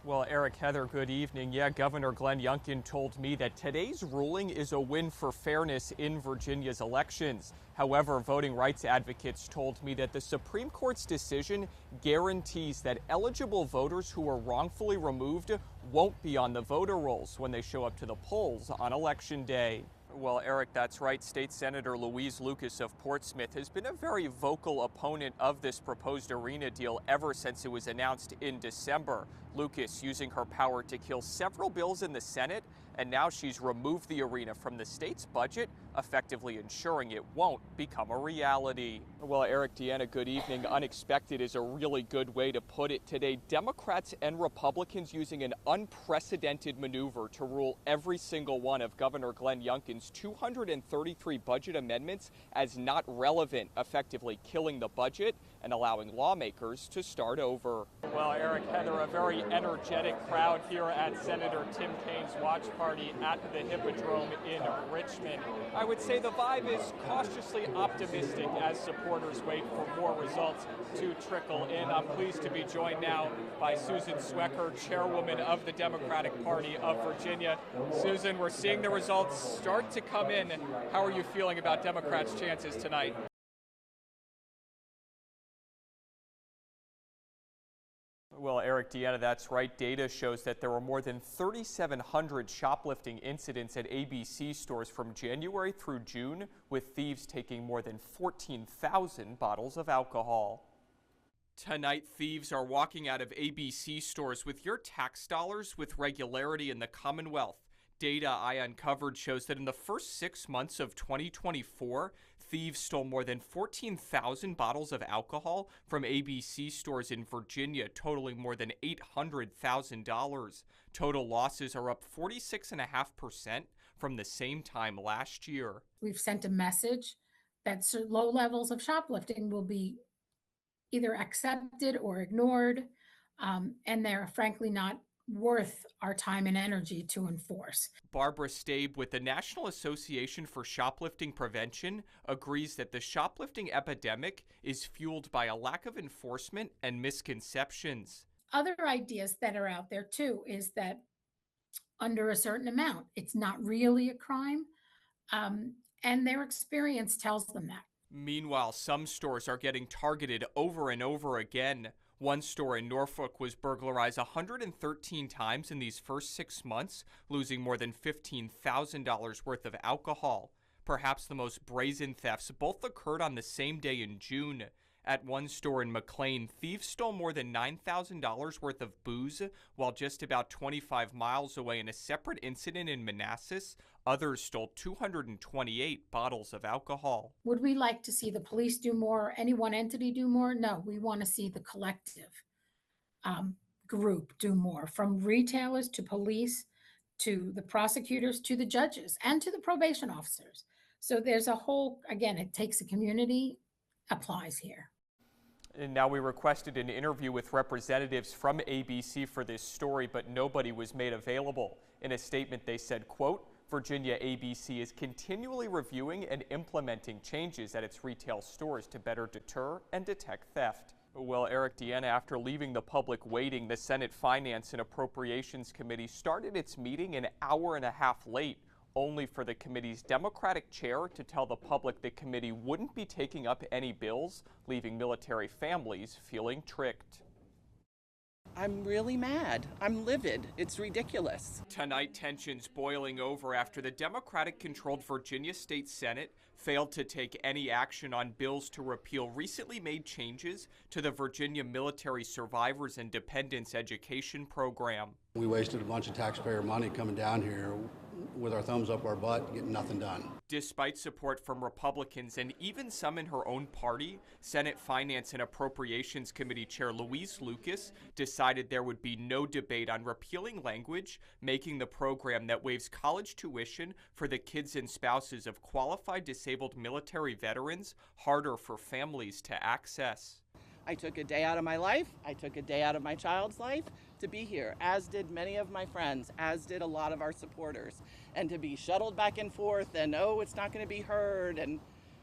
Well, Eric, Heather, good evening. Yeah, Governor Glenn Youngkin told me that today's ruling is a win for fairness in Virginia's elections. However, voting rights advocates told me that the Supreme Court's decision guarantees that eligible voters who are wrongfully removed won't be on the voter rolls when they show up to the polls on Election Day. Well, Eric, that's right. State Senator Louise Lucas of Portsmouth has been a very vocal opponent of this proposed arena deal ever since it was announced in December. Lucas using her power to kill several bills in the Senate, and now she's removed the arena from the state's budget, effectively ensuring it won't become a reality. Well, Eric, Deanna, good evening. Unexpected is a really good way to put it. Today, Democrats and Republicans using an unprecedented maneuver to rule every single one of Governor Glenn Youngkin's 233 budget amendments as not relevant, effectively killing the budget and allowing lawmakers to start over. Well, Eric, Heather, a very energetic crowd here at Senator Tim Kaine's watch party at the Hippodrome in Richmond. I would say the vibe is cautiously optimistic as supporters wait for more results to trickle in. I'm pleased to be joined now by Susan Swecker, chairwoman of the Democratic Party of Virginia. Susan, we're seeing the results start to come in. How are you feeling about Democrats' chances tonight? Well, Eric, Deanna, that's right. Data shows that there were more than 3,700 shoplifting incidents at ABC stores from January through June, with thieves taking more than 14,000 bottles of alcohol. Tonight, thieves are walking out of ABC stores with your tax dollars with regularity in the Commonwealth. Data I uncovered shows that in the first 6 months of 2024, thieves stole more than 14,000 bottles of alcohol from ABC stores in Virginia, totaling more than $800,000. Total losses are up 46.5% from the same time last year. We've sent a message that low levels of shoplifting will be either accepted or ignored, and they're frankly not worth our time and energy to enforce. Barbara Stabe with the National Association for Shoplifting Prevention agrees that the shoplifting epidemic is fueled by a lack of enforcement and misconceptions. Other ideas that are out there too is that under a certain amount, it's not really a crime, and their experience tells them that. Meanwhile, some stores are getting targeted over and over again. One store in Norfolk was burglarized 113 times in these first 6 months, losing more than $15,000 worth of alcohol. Perhaps the most brazen thefts both occurred on the same day in June. At one store in McLean, thieves stole more than $9,000 worth of booze, while just about 25 miles away in a separate incident in Manassas, others stole 228 bottles of alcohol. Would we like to see the police do more, any one entity do more? No, we want to see the collective group do more, from retailers to police to the prosecutors to the judges and to the probation officers. So there's a whole, again, it takes a community, applies here. And now we requested an interview with representatives from ABC for this story, but nobody was made available. In a statement, they said, quote, Virginia ABC is continually reviewing and implementing changes at its retail stores to better deter and detect theft. Well, Eric, Deanna, after leaving the public waiting, the Senate Finance and Appropriations Committee started its meeting an hour and a half late, only for the committee's Democratic chair to tell the public the committee wouldn't be taking up any bills, leaving military families feeling tricked. I'm really mad. I'm livid. It's ridiculous. Tonight, tensions boiling over after the Democratic-controlled Virginia State Senate failed to take any action on bills to repeal recently made changes to the Virginia Military Survivors and Dependents Education Program. We wasted a bunch of taxpayer money coming down here with our thumbs up our butt, getting nothing done. Despite support from Republicans and even some in her own party, Senate Finance and Appropriations Committee Chair Louise Lucas decided there would be no debate on repealing language, making the program that waives college tuition for the kids and spouses of qualified disabled military veterans harder for families to access. I took a day out of my life. I took a day out of my child's life to be here, as did many of my friends, as did a lot of our supporters. And to be shuttled back and forth and, oh, it's not going to be heard, and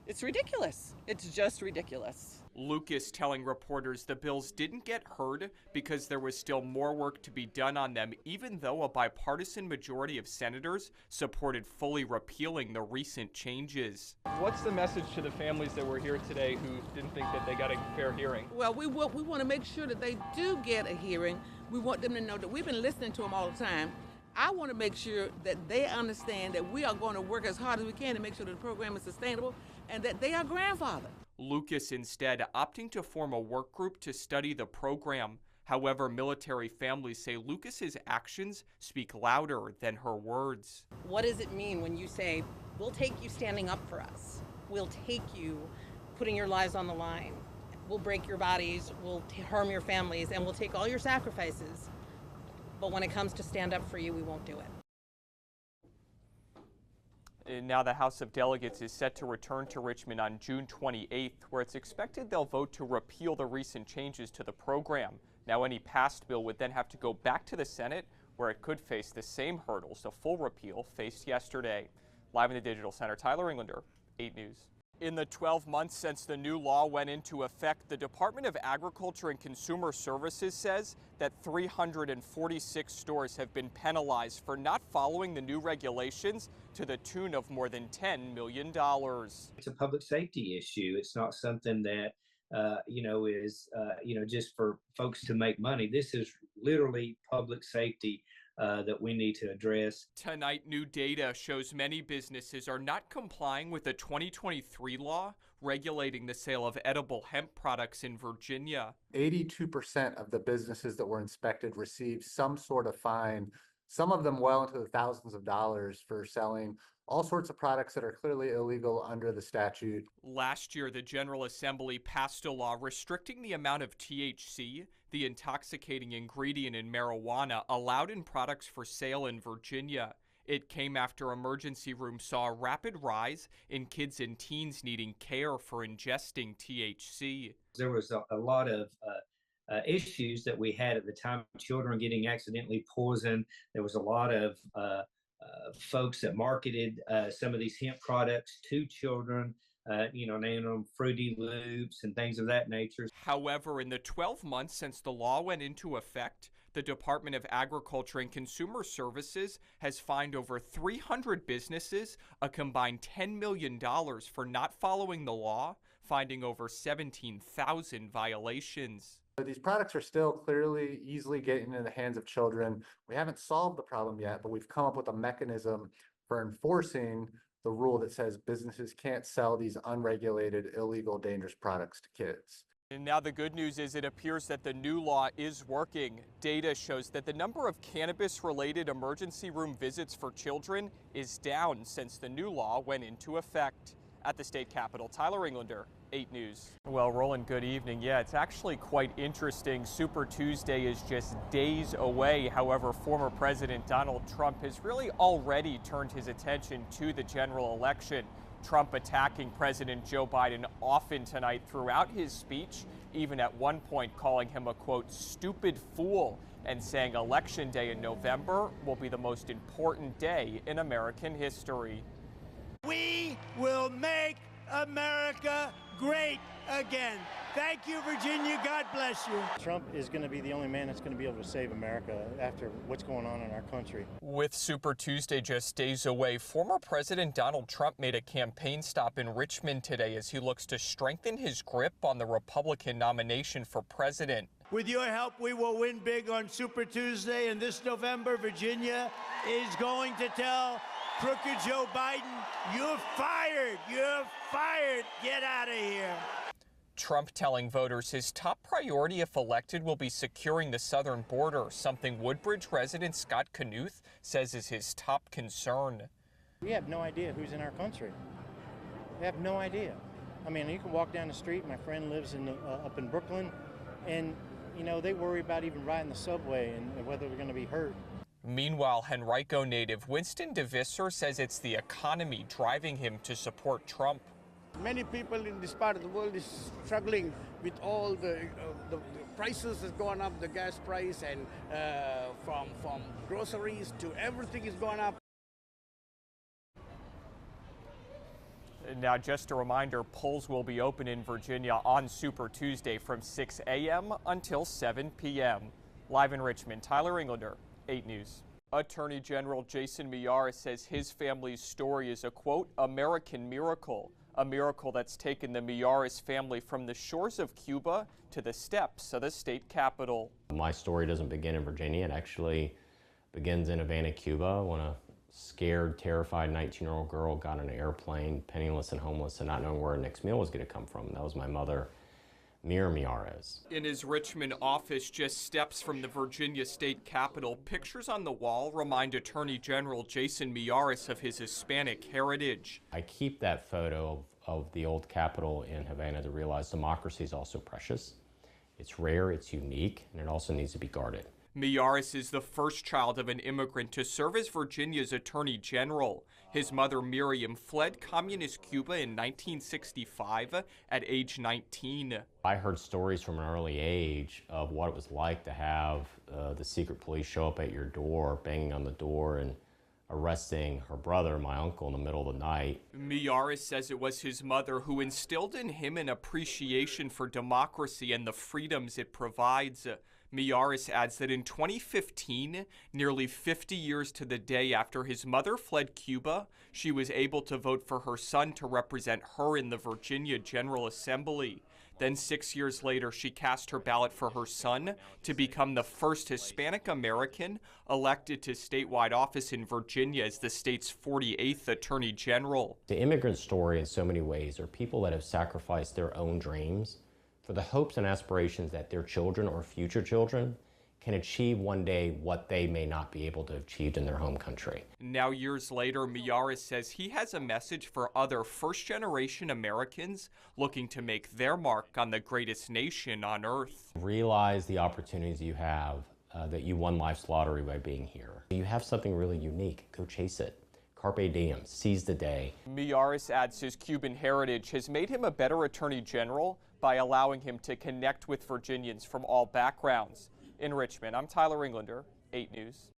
it's ridiculous. It's just ridiculous. Lucas telling reporters the bills didn't get heard because there was still more work to be done on them, even though a bipartisan majority of senators supported fully repealing the recent changes. What's the message to the families that were here today who didn't think that they got a fair hearing? Well, we want to make sure that they do get a hearing. We want them to know that we've been listening to them all the time. I want to make sure that they understand that we are going to work as hard as we can to make sure that the program is sustainable and that they are grandfathered. Lucas instead opting to form a work group to study the program. However, military families say Lucas's actions speak louder than her words. What does it mean when you say, we'll take you standing up for us, we'll take you putting your lives on the line, we'll break your bodies, we'll harm your families, and we'll take all your sacrifices, but when it comes to stand up for you, we won't do it. And now the House of Delegates is set to return to Richmond on June 28th, where it's expected they'll vote to repeal the recent changes to the program. Now, any passed bill would then have to go back to the Senate, where it could face the same hurdles the full repeal faced yesterday. Live in the Digital Center, Tyler Englander, 8 News. In the 12 months since the new law went into effect, the Department of Agriculture and Consumer Services says that 346 stores have been penalized for not following the new regulations to the tune of more than $10 million. It's a public safety issue. It's not something that, is, just for folks to make money. This is literally public safety that we need to address. Tonight, new data shows many businesses are not complying with the 2023 law regulating the sale of edible hemp products in Virginia. 82% of the businesses that were inspected received some sort of fine, some of them well into the thousands of dollars, for selling all sorts of products that are clearly illegal under the statute. Last year, the General Assembly passed a law restricting the amount of THC, the intoxicating ingredient in marijuana, allowed in products for sale in Virginia. It came after emergency rooms saw a rapid rise in kids and teens needing care for ingesting THC. There was a lot of issues that we had at the time, children getting accidentally poisoned. There was a lot of folks that marketed some of these hemp products to children, naming them Fruity Loops and things of that nature. However, in the 12 months since the law went into effect, the Department of Agriculture and Consumer Services has fined over 300 businesses a combined $10 million for not following the law, finding over 17,000 violations. These products are still clearly easily getting into the hands of children. We haven't solved the problem yet, but we've come up with a mechanism for enforcing the rule that says businesses can't sell these unregulated, illegal, dangerous products to kids. And now the good news is it appears that the new law is working. Data shows that the number of cannabis-related emergency room visits for children is down since the new law went into effect. At the state capitol, Tyler Englander, 8 News. Well, Roland, good evening. Yeah, it's actually quite interesting. Super Tuesday is just days away. However, former President Donald Trump has really already turned his attention to the general election. Trump attacking President Joe Biden often tonight throughout his speech, even at one point calling him a, quote, stupid fool, and saying Election Day in November will be the most important day in American history. We will make America great again. Thank you, Virginia. God bless you. Trump is going to be the only man that's going to be able to save America after what's going on in our country. With Super Tuesday just days away, former President Donald Trump made a campaign stop in Richmond today as he looks to strengthen his grip on the Republican nomination for president. With your help, we will win big on Super Tuesday, and this November, Virginia is going to tell crooked Joe Biden, you're fired, you're fired, get out of here. Trump telling voters his top priority if elected will be securing the southern border, something Woodbridge resident Scott Knuth says is his top concern. We have no idea who's in our country. We have no idea. I mean, you can walk down the street, my friend lives up in Brooklyn, and they worry about even riding the subway and whether they're going to be hurt. Meanwhile, Henrico native Winston DeVisser says it's the economy driving him to support Trump. Many people in this part of the world is struggling with all the prices has gone up, the gas price, and from groceries to everything is going up. Now, just a reminder, polls will be open in Virginia on Super Tuesday from 6 a.m. until 7 p.m. Live in Richmond, Tyler Englander, 8 News. Attorney General Jason Miyares says his family's story is a, quote, American miracle, a miracle that's taken the Miyares family from the shores of Cuba to the steps of the state capitol. My story doesn't begin in Virginia. It actually begins in Havana, Cuba, when a scared, terrified 19-year-old girl got on an airplane, penniless and homeless, and not knowing where her next meal was going to come from. That was my mother, Mira Miyares. In his Richmond office, just steps from the Virginia state capitol, pictures on the wall remind Attorney General Jason Miyares of his Hispanic heritage. I keep that photo of the old capitol in Havana to realize democracy is also precious. It's rare, it's unique, and it also needs to be guarded. Miyares is the first child of an immigrant to serve as Virginia's Attorney General. His mother, Miriam, fled communist Cuba in 1965 at age 19. I heard stories from an early age of what it was like to have the secret police show up at your door, banging on the door, and arresting her brother, my uncle, in the middle of the night. Miyares says it was his mother who instilled in him an appreciation for democracy and the freedoms it provides. Miyares adds that in 2015, nearly 50 years to the day after his mother fled Cuba, she was able to vote for her son to represent her in the Virginia General Assembly. Then 6 years later, she cast her ballot for her son to become the first Hispanic American elected to statewide office in Virginia as the state's 48th Attorney General. The immigrant story in so many ways are people that have sacrificed their own dreams for the hopes and aspirations that their children or future children can achieve one day what they may not be able to have achieved in their home country. Now, years later, Miyares says he has a message for other first-generation Americans looking to make their mark on the greatest nation on earth. Realize the opportunities you have, that you won life's lottery by being here. You have something really unique. Go chase it. Carpe diem, seize the day. Miyares adds his Cuban heritage has made him a better Attorney General by allowing him to connect with Virginians from all backgrounds. In Richmond, I'm Tyler Englander, 8 News.